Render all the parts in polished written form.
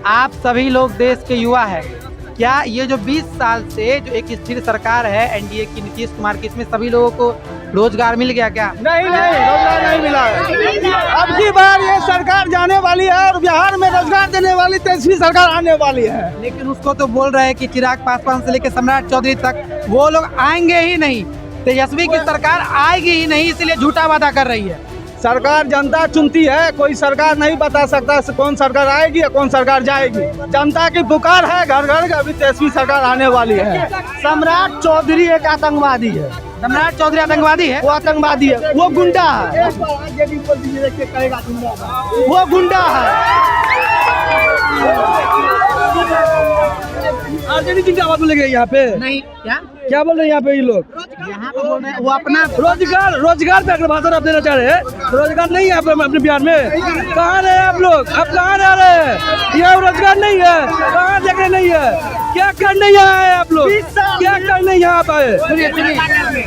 आप सभी लोग देश के युवा हैं, क्या ये जो 20 साल से जो एक स्थिर सरकार है एनडीए की नीतीश कुमार की, इसमें सभी लोगों को रोजगार मिल गया क्या? नहीं, रोजगार नहीं मिला है। अब की बार ये सरकार जाने वाली है और बिहार में रोजगार देने वाली तेजस्वी सरकार आने वाली है। लेकिन उसको तो बोल रहे हैं कि चिराग पासवान से लेकर सम्राट चौधरी तक वो लोग आएंगे ही नहीं, तेजस्वी की सरकार आएगी ही नहीं, इसलिए झूठा वादा कर रही है। सरकार जनता चुनती है, कोई सरकार नहीं बता सकता कौन सरकार आएगी या कौन सरकार जाएगी। जनता की पुकार है, घर घर अभी तेजस्वी सरकार आने वाली है। सम्राट चौधरी एक आतंकवादी है। सम्राट चौधरी आतंकवादी है? वो आतंकवादी है, वो गुंडा है, वो गुंडा है। आरजेडी की आवाज बोलेंगे यहाँ पे? नहीं, क्या बोल रहे हैं यहाँ पे ये लोग? यहाँ पे बोल रहे हैं वो अपना रोजगार पे अगर भाषण आप देना चाह रहे हैं, रोजगार नहीं है अपने बिहार में। कहाँ रहे आप लोग? अब कहाँ रह रहे हैं? यहाँ रोजगार नहीं है, कहाँ देखने नहीं है, क्या करने यहाँ आए आप लोग? क्या करने यहाँ पे आए?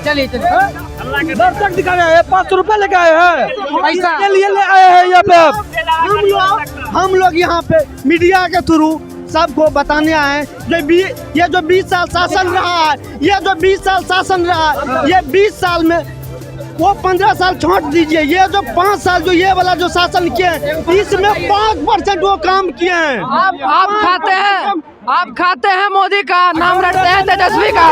चलिए दर्शक दिखा रहे हैं, 500 रुपए लेके आए हैं, पैसा के लिए ले आए हैं यहाँ पे। आप हम लोग यहाँ पे मीडिया के थ्रू सबको बताने आए ये जो 20 साल शासन रहा है, ये जो 20 साल शासन रहा है, ये 20 साल में वो 15 साल छोड़ दीजिए, ये जो 5 साल जो ये वाला जो शासन किए हैं, इसमें 5% वो काम किए हैं। आप खाते हैं मोदी का, नाम रटते हैं तेजस्वी का।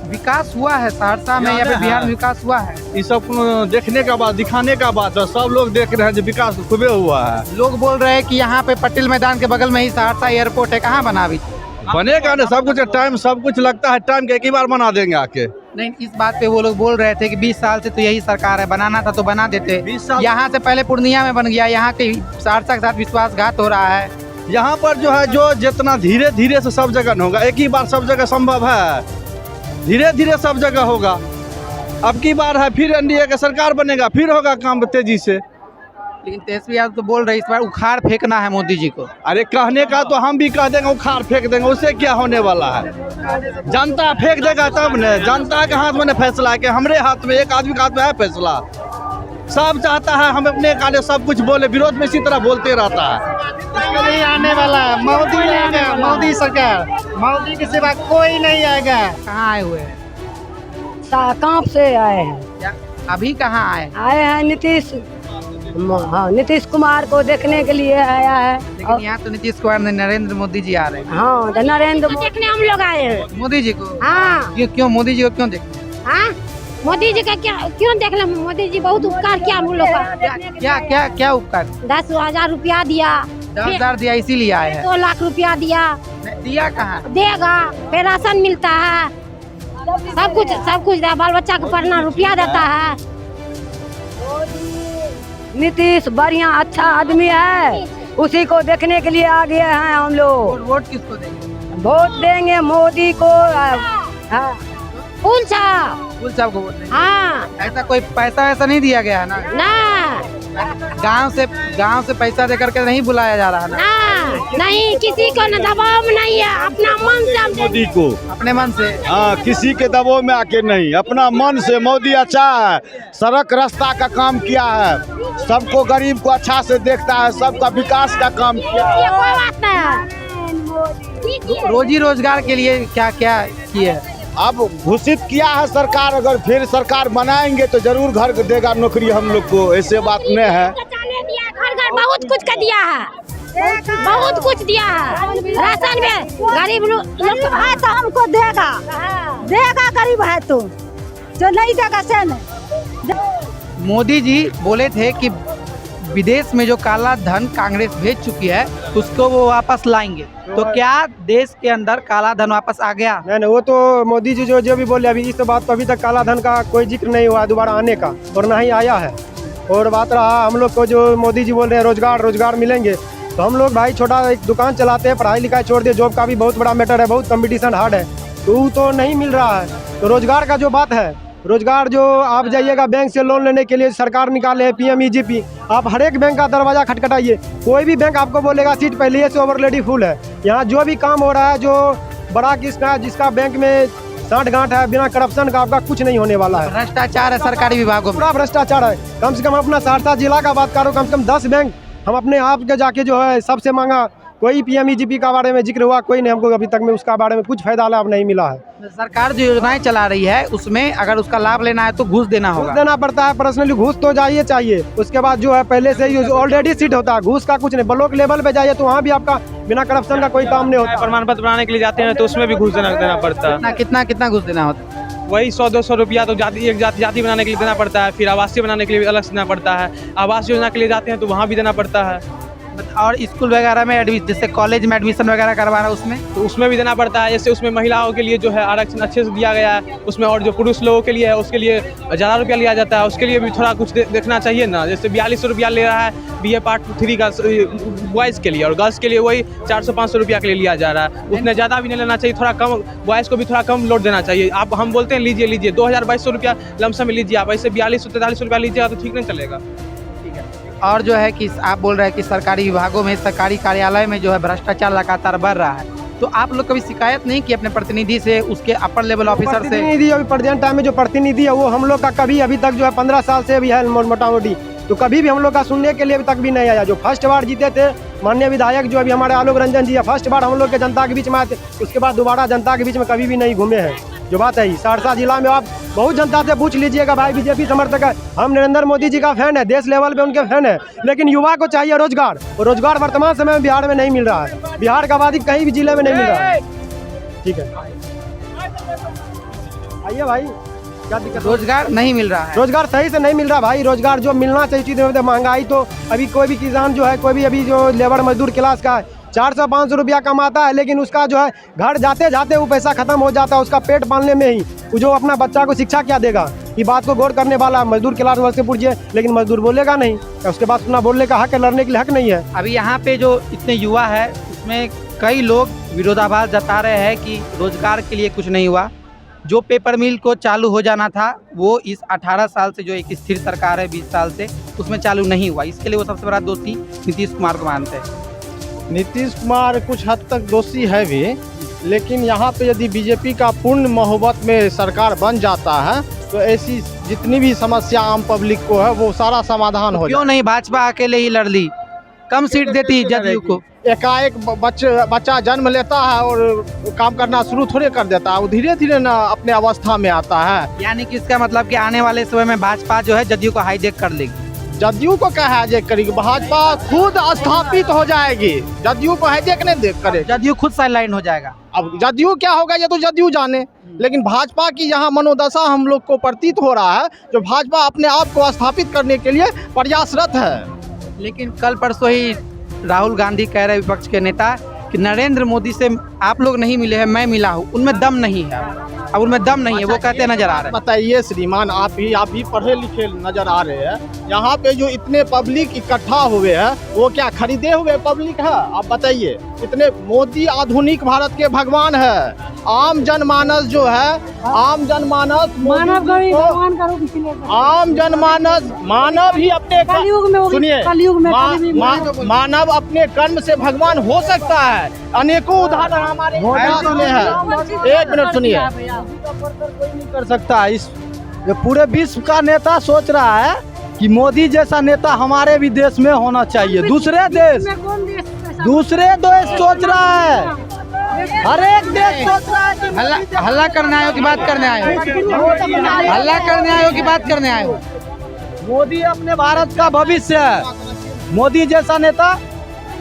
विकास हुआ है सहरसा में या फिर बिहार में विकास हुआ है? ये सब देखने का बात, दिखाने का बात है। सब लोग देख रहे हैं जो विकास खूबे हुआ है। लोग बोल रहे हैं कि यहाँ पे पटेल मैदान के बगल में ही सहरसा एयरपोर्ट है, कहाँ बना अभी? बनेगा ना, सब कुछ टाइम, सब कुछ लगता है टाइम के, एक ही बार बना देंगे आके। नहीं, इस बात पे वो लोग बोल रहे थे कि 20 साल से तो यही सरकार है, बनाना था तो बना देते। 20 साल यहाँ से पहले पूर्णिया में बन गया, यहाँ के सहरसा के साथ विश्वासघात हो रहा है। यहाँ पर जो है जो जितना धीरे धीरे से सब जगह होगा, एक ही बार सब जगह संभव है, धीरे धीरे सब जगह होगा। अब की बार है फिर एनडीए का सरकार बनेगा, फिर होगा काम तेजी से। लेकिन तेजस्वी यादव तो बोल रहे इस बार उखाड़ फेंकना है मोदी जी को। अरे कहने का तो हम भी कह देंगे, उखाड़ फेंक देंगे, उससे क्या होने वाला है? जनता फेंक देगा तब न, जनता के हाथ में फैसला है कि हमारे हाथ में, एक आदमी के हाथ में है फैसला। सब चाहता है हम अपने काले सब कुछ बोले, विरोध में इसी तरह बोलते रहता है। नहीं आने वाला है, मोदी आएगा, मोदी सरकार, मोदी के सिवा कोई नहीं आएगा। कहाँ आए हुए हैं? कांप से आए हैं। क्या अभी कहाँ आए हैं नीतीश कुमार को देखने के लिए आया है। लेकिन यहाँ तो नीतीश कुमार ने नरेंद्र मोदी जी आ रहे हैं। हाँ, नरेंद्र देखने हम लोग आए हैं। मोदी जी को? हाँ। क्यों मोदी जी को क्यों देखते? हाँ, मोदी जी का क्यों देख ले? मोदी जी बहुत उपकार किया हम लोग का। क्या उपकार? 10,000 रुपया दिया, 10,000 दिया, इसीलिए आए हैं। 2 लाख रुपया दिया कहाँ? देगा, फिर राशन मिलता है, सब कुछ बाल बच्चा को पढ़ना रुपया देता है। नीतीश बढ़िया अच्छा आदमी है, उसी को देखने के लिए आ गए हैं हम लोग। वोट किसको देंगे? वोट देंगे मोदी को। फूल साहब को वोट देंगे। हाँ। ऐसा कोई पैसा वैसा नहीं दिया गया है ना? गांव से पैसा दे करके नहीं बुलाया जा रहा ना? नहीं, किसी को न दबाव नहीं है, अपना मन से मोदी को, अपने मन से। हाँ, किसी के दबाव में आके नहीं, अपना मन से। मोदी अच्छा है, सड़क रास्ता का काम किया है, सबको गरीब को अच्छा से देखता है, सबका विकास का काम किया है। कोई बात नहीं। रोजी रोजगार के लिए क्या क्या किए? अब घोषित किया है सरकार, अगर फिर सरकार बनाएंगे तो जरूर घर देगा नौकरी हम लोग को, ऐसे बात नहीं है। घर बहुत कुछ का दिया है, बहुत कुछ दिया है। राशन में गरीब लोग है तो हमको देगा, गरीब है तो जो नहीं देगा से नहीं। मोदी जी बोले थे कि विदेश में जो काला धन कांग्रेस भेज चुकी है उसको वो वापस लाएंगे, तो क्या देश के अंदर काला धन वापस आ गया? नहीं, वो तो मोदी जी जो भी बोले, अभी इस बात तो अभी तक काला धन का कोई जिक्र नहीं हुआ दोबारा आने का, और ना ही आया है। और बात रहा हम लोग को जो मोदी जी बोल रहे हैं रोजगार मिलेंगे, तो हम लोग भाई छोटा एक दुकान चलाते हैं, पढ़ाई लिखाई छोड़ दिए, जॉब का भी बहुत बड़ा मैटर है, बहुत कंपटीशन हार्ड है, तो वो तो नहीं मिल रहा है। तो रोजगार का जो बात है, रोजगार जो आप जाइएगा बैंक से लोन लेने के लिए, सरकार निकाले है PMEGP, आप हर एक बैंक का दरवाजा खटखटाइए, कोई भी बैंक आपको बोलेगा सीट पहले से ओवरलेडी फुल है। यहाँ जो भी काम हो रहा है, जो बड़ा किसका जिसका बैंक में साठ गांठ है, बिना करप्शन का आपका कुछ नहीं होने वाला है। भ्रष्टाचार है सरकारी विभागों में, पूरा भ्रष्टाचार है। कम से कम अपना सहरसा जिला का बात करो, कम से कम 10 बैंक हम अपने आप के जाके जो है सबसे मांगा, कोई PMEGP का बारे में जिक्र हुआ, कोई नहीं, हमको अभी तक में उसका बारे में कुछ फायदा लाभ नहीं मिला है। सरकार जो योजनाएं चला रही है उसमें अगर उसका लाभ लेना है तो घूस देना घूस होगा। देना पड़ता है, पर्सनली घूस तो चाहिए। उसके बाद जो है पहले से ही ऑलरेडी सीट होता है, घूस का कुछ नहीं। ब्लॉक लेवल पे जाइए तो वहाँ भी आपका बिना करप्शन का कोई काम नहीं होता। प्रमाण पत्र बनाने के लिए जाते हैं तो उसमें भी घूस देना पड़ता है। कितना घूस देना होता है? वही 100-200 रुपया तो एक जाति बनाने के लिए देना पड़ता है, फिर आवासीय बनाने के लिए भी अलग से देना पड़ता है। आवास योजना के लिए जाते हैं तो वहाँ भी देना पड़ता है। और स्कूल वगैरह में जैसे कॉलेज में एडमिशन वगैरह करवाना तो उसमें भी देना पड़ता है। जैसे उसमें महिलाओं के लिए जो है आरक्षण अच्छे से दिया गया है उसमें, और जो पुरुष लोगों के लिए है उसके लिए ज़्यादा रुपया लिया जाता है, उसके लिए भी थोड़ा कुछ देखना चाहिए ना। जैसे 4200 रुपया ले रहा है BA Part 3 का बॉयज़ के लिए, और गर्ल्स के लिए वही 400-500 रुपया के लिए लिया जा रहा है। उसने ज़्यादा भी नहीं लेना चाहिए, थोड़ा कम, बॉयज़ को भी थोड़ा कम लोड देना चाहिए। आप हम बोलते हैं लीजिए 2200 रुपया लमसम में लीजिए, आप ऐसे 4200-4300 रुपया लीजिएगा तो ठीक नहीं चलेगा। और जो है कि आप बोल रहे हैं कि सरकारी विभागों में, सरकारी कार्यालय में जो है भ्रष्टाचार लगातार बढ़ रहा है, तो आप लोग कभी शिकायत नहीं की अपने प्रतिनिधि से, उसके अपर लेवल ऑफिसर से? प्रतिनिधि अभी प्रेजेंट टाइम में जो प्रतिनिधि है वो हम लोग का कभी अभी तक जो है 15 साल से भी है मोटा मोटी, तो कभी भी हम लोग का सुनने के लिए अभी तक भी नहीं आया। जो फर्स्ट बार जीते थे माननीय विधायक जो अभी हमारे आलोक रंजन जी है, फर्स्ट बार हम लोग के जनता के बीच में आए थे, उसके बाद दोबारा जनता के बीच में कभी भी नहीं घूमे हैं। जो बात है सहरसा जिला में आप बहुत जनता से पूछ लीजिएगा, भाई BJP समर्थक है, हम नरेंद्र मोदी जी का फैन है, देश लेवल पे उनके फैन है, लेकिन युवा को चाहिए रोजगार, और रोजगार वर्तमान समय में बिहार में नहीं मिल रहा है। बिहार का आबादी कहीं भी जिले में नहीं मिल रहा है। ठीक है, आइए भाई, क्या दिक्कत? रोजगार नहीं मिल रहा है, रोजगार सही से नहीं मिल रहा भाई। रोजगार जो मिलना चाहिए चीज़ में, महंगाई तो अभी कोई भी किसान जो है, कोई भी अभी जो लेबर मजदूर क्लास का है 400-500 रुपया कमाता है, लेकिन उसका जो है घर जाते जाते वो पैसा खत्म हो जाता है, उसका पेट पालने में ही। वो जो अपना बच्चा को शिक्षा क्या देगा, ये बात को गौर करने वाला मजदूर क्लास वर्ग से पूछिए, लेकिन मजदूर बोलेगा नहीं, उसके बाद अपना बोलने का हक है, लड़ने के लिए हक नहीं है। अभी यहाँ पे जो इतने युवा है उसमें कई लोग विरोधाभास जता रहे हैं कि रोजगार के लिए कुछ नहीं हुआ। जो पेपर मिल को चालू हो जाना था वो इस 18 साल से, जो एक स्थिर सरकार है 20 साल से, उसमें चालू नहीं हुआ। इसके लिए वो सबसे बड़ा दोषी नीतीश कुमार को मानते हैं। नीतीश कुमार कुछ हद तक दोषी है भी, लेकिन यहाँ पे यदि BJP का पूर्ण मोहब्बत में सरकार बन जाता है तो ऐसी जितनी भी समस्या आम पब्लिक को है वो सारा समाधान हो क्यों नहीं भाजपा अकेले ही लड़ ली, कम सीट देती जदयू को? एकाएक बच्चा जन्म लेता है और काम करना शुरू थोड़े कर देता है, वो धीरे धीरे ना अपने अवस्था में आता है। यानी कि इसका मतलब कि आने वाले समय में भाजपा जो है जदयू को हाईजेक कर लेगी। जदयू को क्या हाईजेक करेगी, भाजपा खुद स्थापित हो जाएगी, जदयू को हाईजेक नहीं करेगी, जदयू खुद साइडलाइन हो जाएगा। अब जदयू क्या होगा ये तो जदयू जाने, लेकिन भाजपा की यहाँ मनोदशा हम लोग को प्रतीत हो रहा है, जो भाजपा अपने आप को स्थापित करने के लिए प्रयासरत है। लेकिन कल परसों ही राहुल गांधी कह रहे विपक्ष के नेता कि नरेंद्र मोदी से आप लोग नहीं मिले हैं, मैं मिला हूँ, उनमें दम नहीं है। अब उनमें दम नहीं है, वो कहते नजर आ रहे हैं। बताइए श्रीमान, आप ही पढ़े लिखे नजर आ रहे हैं, यहाँ पे जो इतने पब्लिक इकट्ठा हुए हैं वो क्या खरीदे हुए पब्लिक है? आप बताइए, इतने मोदी आधुनिक भारत के भगवान है। आम जनमानस जो है, आम जनमानस आम जनमानस मानव ही अपने सुनिए मानव अपने कर्म से भगवान हो सकता है। अनेकों उदाहरण हमारे में है। एक मिनट सुनिए, कोई नहीं कर सकता। इस पूरे विश्व का नेता सोच रहा है कि मोदी जैसा नेता हमारे भी देश में होना चाहिए। दूसरे देश सोच रहा है, हर एक देश सोच रहा है कि हल्ला करने आयो की बात करने आयो, हल्ला करने आयो की बात करने आयो। मोदी अपने भारत का भविष्य है। मोदी जैसा नेता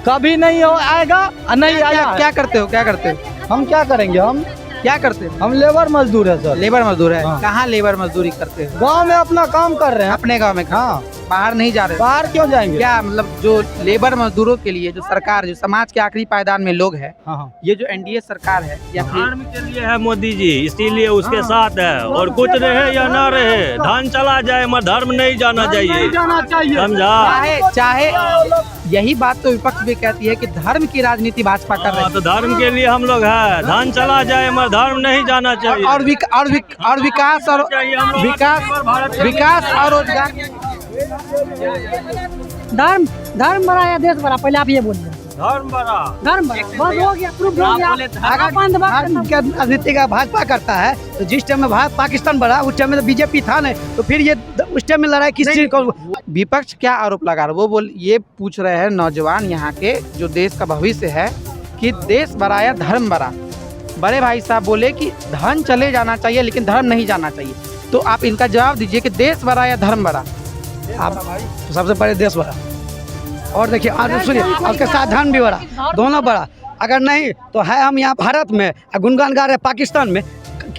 कभी नहीं आएगा और नहीं आया। क्या करते हो, क्या करते हो? हम क्या करेंगे, हम क्या करते हो? हम लेबर मजदूर है सर। लेबर मजदूर है। हाँ। कहाँ लेबर मजदूरी करते हो? गांव में अपना काम कर रहे हैं। अपने गांव में। हाँ, बाहर नहीं जा रहे? बाहर क्यों जाएंगे? क्या मतलब जो लेबर मजदूरों के लिए जो सरकार, जो समाज के आखिरी पायदान में लोग हैं, हाँ। ये जो NDA सरकार है या फिर धर्म के लिए है मोदी जी, इसीलिए उसके साथ है। और कुछ रहे या ना रहे, धन चला जाए मगर धर्म नहीं जाना चाहिए, समझा? चाहे यही बात तो विपक्ष भी कहती है कि धर्म की राजनीति भाजपा कर रही है। तो धर्म के लिए हम लोग है, धन चला जाए मगर धर्म नहीं जाना चाहिए। और विकास और रोजगार। धर्म बड़ा या देश बड़ा, पहले आप ये बोलिए। धर्म बड़ा। धर्म बंद हो गया, प्रूफ हो गया। अगर बंद बात राजनीति का भाजपा करता है तो जिस टाइम में भारत पाकिस्तान बढ़ा उस टाइम में तो बीजेपी था नहीं, तो फिर ये उस टाइम में लड़ाई किस चीज को? विपक्ष क्या आरोप लगा रहा है? वो ये पूछ रहे हैं नौजवान यहाँ के जो देश का भविष्य है कि देश बड़ा या धर्म बड़ा। बड़े भाई साहब बोले कि धन चले जाना चाहिए लेकिन धर्म नहीं जाना चाहिए। तो आप इनका जवाब दीजिए कि देश बड़ा या धर्म बड़ा? आप तो सबसे पहले देश बड़ा, और देखिए आज सुनिए उसके साथ धर्म भी बड़ा, दोनों बड़ा। अगर नहीं तो है हम यहाँ भारत में गुनगान गा रहे पाकिस्तान में,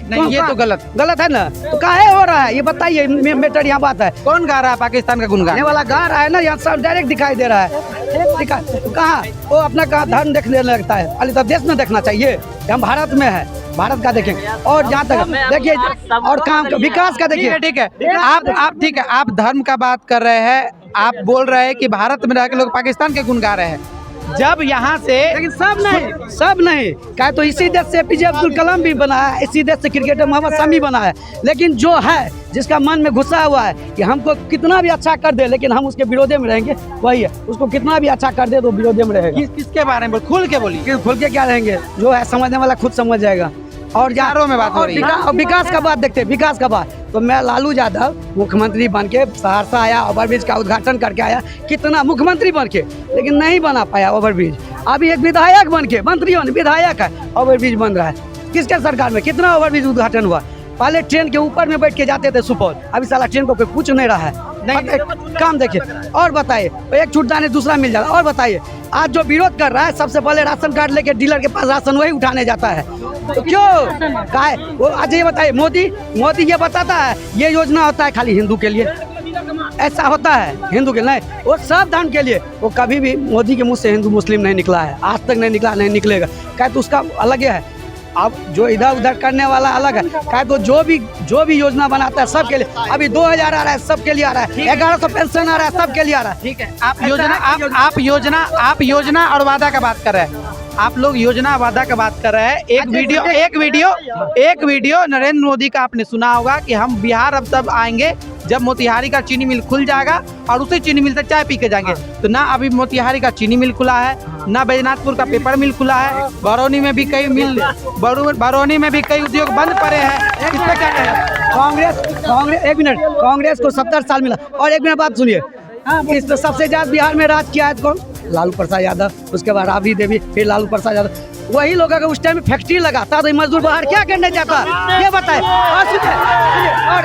नहीं ये तो गलत है ना। तो काहे हो रहा है ये बताइए, मेटर यहाँ बात है। कौन गा रहा है पाकिस्तान का गुनगान? गाने वाला गा रहा है ना, यहाँ सब डायरेक्ट दिखाई दे रहा है। कहाँ वो अपना कहाँ धर्म देखने लगता है? पहले तो देश में देखना चाहिए, हम भारत में है, भारत का देखेंगे। और जहाँ तक देखिए और काम विकास का देखिए। ठीक है आप ठीक है, आप धर्म का बात कर रहे हैं, आप बोल रहे हैं कि भारत में रह के लोग पाकिस्तान के गुण गा रहे हैं। जब यहाँ से लेकिन सब नहीं क्या, तो इसी देश से एपीजे अब्दुल कलाम भी बना है, इसी देश से क्रिकेटर मोहम्मद शमी बना है। लेकिन जो है जिसका मन में घुसा हुआ है कि हमको कितना भी अच्छा कर दे लेकिन हम उसके विरोधे में रहेंगे, वही है। उसको कितना भी अच्छा कर दे तो विरोधे में रहेगा। किसके बारे में खुल के बोलिए? खुल के क्या रहेंगे, जो है समझने वाला खुद समझ जाएगा। और यारों में बात हो रही है। और विकास का बात देखते हैं, विकास का बात तो मैं लालू यादव मुख्यमंत्री बन के सहरसा आया, ओवरब्रिज का उद्घाटन करके आया, कितना मुख्यमंत्री बन के, लेकिन नहीं बना पाया ओवरब्रिज। अभी एक विधायक बन के, मंत्री विधायक है, ओवरब्रिज बन रहा है। किसके सरकार में कितना ओवरब्रिज उद्घाटन हुआ? पहले ट्रेन के ऊपर में बैठ के जाते थे सुपौल, अभी साला ट्रेन को कोई पूछ नहीं रहा है। नहीं काम देखिए। और बताइए, एक छूटता नहीं दूसरा मिल जाता। और बताइए आज जो विरोध कर रहा है, सबसे पहले राशन कार्ड लेके डीलर के पास राशन वही उठाने जाता है, तो क्यों काहे? वो आज ये बताइए, मोदी ये बताता है ये योजना होता है खाली हिंदू के लिए, ऐसा होता है हिंदू के नहीं, वो सब धर्म के लिए। वो कभी भी मोदी के मुंह से हिंदू मुस्लिम नहीं निकला है, आज तक नहीं निकला, नहीं निकलेगा। क्या तो उसका अलग है। अब जो इधर उधर करने वाला अलग है। क्या तो जो भी योजना बनाता है सबके लिए। अभी 2000 आ रहा है सबके लिए आ रहा है, 1100 पेंशन आ रहा है सबके लिए आ रहा है। ठीक है, आप योजना और वादा का बात कर रहे हैं। आप लोग योजना वादा का बात कर रहे हैं। एक वीडियो नरेंद्र मोदी का आपने सुना होगा कि हम बिहार अब तब आएंगे जब मोतिहारी का चीनी मिल खुल जाएगा और उसी चीनी मिल से चाय पी के जाएंगे। तो ना अभी मोतिहारी का चीनी मिल खुला है, ना बैजनाथपुर का पेपर मिल खुला है, बरौनी में भी कई उद्योग बंद पड़े हैं। इस पे क्या कहें? कांग्रेस एक मिनट, कांग्रेस को 70 साल मिला। और एक मिनट बात सुनिए, इस तो सबसे ज्यादा बिहार में राज किया है कौन? लालू प्रसाद यादव, उसके बाद राबड़ी देवी, फिर लालू प्रसाद यादव। वही लोग अगर उस टाइम में फैक्ट्री लगाता तो मजदूर बाहर क्या करने जाता, ये बताए। और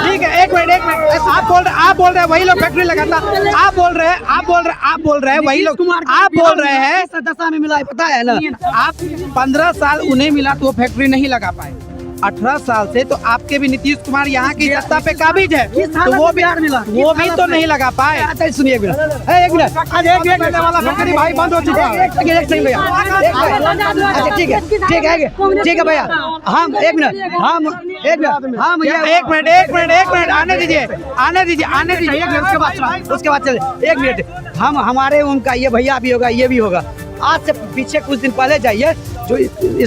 ठीक है, एक मिनट आप बोल रहे हैं वही लोग फैक्ट्री लगाता। आप बोल रहे हैं वही लोग, आप बोल रहे हैं दशा में मिला है, पता है ना। आप 15 साल उन्हें मिला तो वो फैक्ट्री नहीं लगा पाए। 18 साल से तो आपके भी नीतीश कुमार यहाँ की सत्ता पे काबिज है, तो वो भी तो नहीं लगा पाए। सुनिए एक मिनट, आज एक वाला फैक्ट्री भाई बंद हो चुका है। ठीक है भैया, हम एक मिनट आने दीजिए उसके बाद चले। एक मिनट, हम हमारे उनका ये भैया भी होगा, ये भी होगा। आज से पीछे कुछ दिन पहले जाइए, जो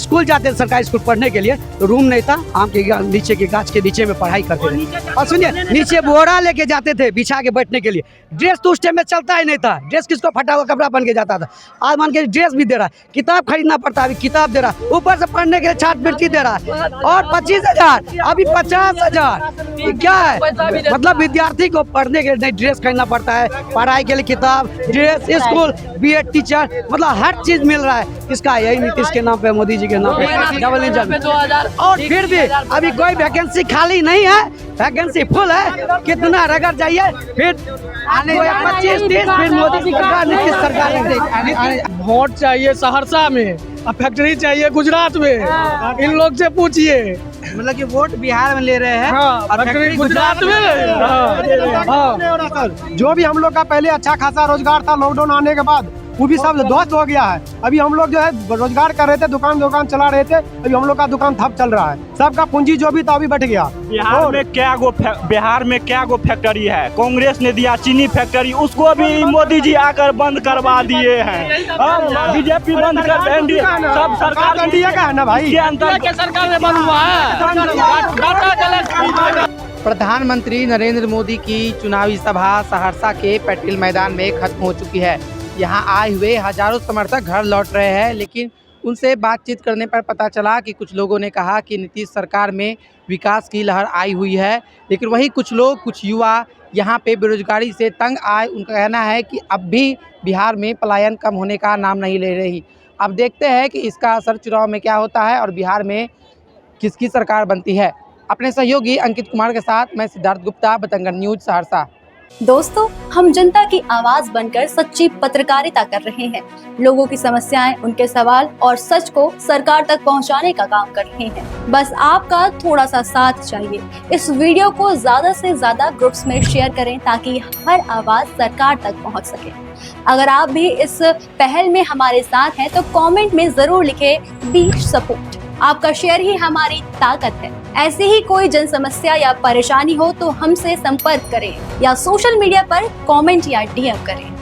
स्कूल जाते थे सरकारी स्कूल पढ़ने के लिए, तो रूम नहीं था, आम के नीचे के गाछ के नीचे में पढ़ाई करते थे। और सुनिए, नीचे बोरा लेके जाते थे बिछा के बैठने के लिए। ड्रेस तो उस टाइम में चलता ही नहीं था, ड्रेस किसको फटा हुआ कपड़ा बन के जाता था। आज मान के ड्रेस भी दे रहा है, किताब खरीदना पड़ता है, अभी किताब दे रहा है, ऊपर से पढ़ने के लिए छात्रवृत्ति दे रहा है। और 25,000 अभी 50,000, क्या है? मतलब विद्यार्थी को पढ़ने के लिए ड्रेस खरीदना पड़ता है, पढ़ाई के लिए किताब, ड्रेस, स्कूल, बीएड टीचर, मतलब हर चीज मिल रहा है। किसका? यही नीतीश के नाम पे, मोदी जी के नाम पे, डबल इंजन। और फिर भी अभी कोई वैकेंसी खाली नहीं है, वैकेंसी फुल है। कितना रगड़ जाइए, फिर 25-30, फिर मोदी जी सरकार, नीतीश सरकार। वोट चाहिए सहरसा में, अब फैक्ट्री चाहिए गुजरात में। इन लोग से पूछिए, मतलब कि वोट बिहार में ले रहे हैं और फैक्ट्री गुजरात में। जो भी हम लोग का पहले अच्छा खासा रोजगार था, लॉकडाउन आने के बाद वो भी सब ध्वस्त हो गया है। अभी हम लोग जो है रोजगार कर रहे थे, दुकान चला रहे थे, अभी हम लोग का दुकान ठप चल रहा है। सबका पूंजी जो भी था अभी बैठ गया। बिहार में क्या गो फैक्ट्री है? कांग्रेस ने दिया चीनी फैक्ट्री, उसको भी मोदी जी आकर बंद करवा दिए हैं। बीजेपी बंद कर, एनडीए सब सरकार एनडीए का है ना भाई, सरकार ने बंद हुआ है। प्रधानमंत्री नरेंद्र मोदी की चुनावी सभा सहरसा के पटेल मैदान में खत्म हो चुकी है। यहाँ आए हुए हजारों समर्थक घर लौट रहे हैं, लेकिन उनसे बातचीत करने पर पता चला कि कुछ लोगों ने कहा कि नीतीश सरकार में विकास की लहर आई हुई है, लेकिन वही कुछ लोग, कुछ युवा यहाँ पे बेरोजगारी से तंग आए। उनका कहना है कि अब भी बिहार में पलायन कम होने का नाम नहीं ले रही। अब देखते हैं कि इसका असर चुनाव में क्या होता है और बिहार में किसकी सरकार बनती है। अपने सहयोगी अंकित कुमार के साथ मैं सिद्धार्थ गुप्ता, बतंगड़ न्यूज, सहरसा। दोस्तों, हम जनता की आवाज बनकर सच्ची पत्रकारिता कर रहे हैं। लोगों की समस्याएं, उनके सवाल और सच को सरकार तक पहुंचाने का काम कर रहे हैं। बस आपका थोड़ा सा साथ चाहिए। इस वीडियो को ज्यादा से ज्यादा ग्रुप्स में शेयर करें ताकि हर आवाज सरकार तक पहुंच सके। अगर आप भी इस पहल में हमारे साथ हैं तो कमेंट में जरूर लिखें बी सपोर्ट। आपका शेयर ही हमारी ताकत है। ऐसी ही कोई जन समस्या या परेशानी हो तो हमसे संपर्क करें या सोशल मीडिया पर कमेंट या डीएम करें।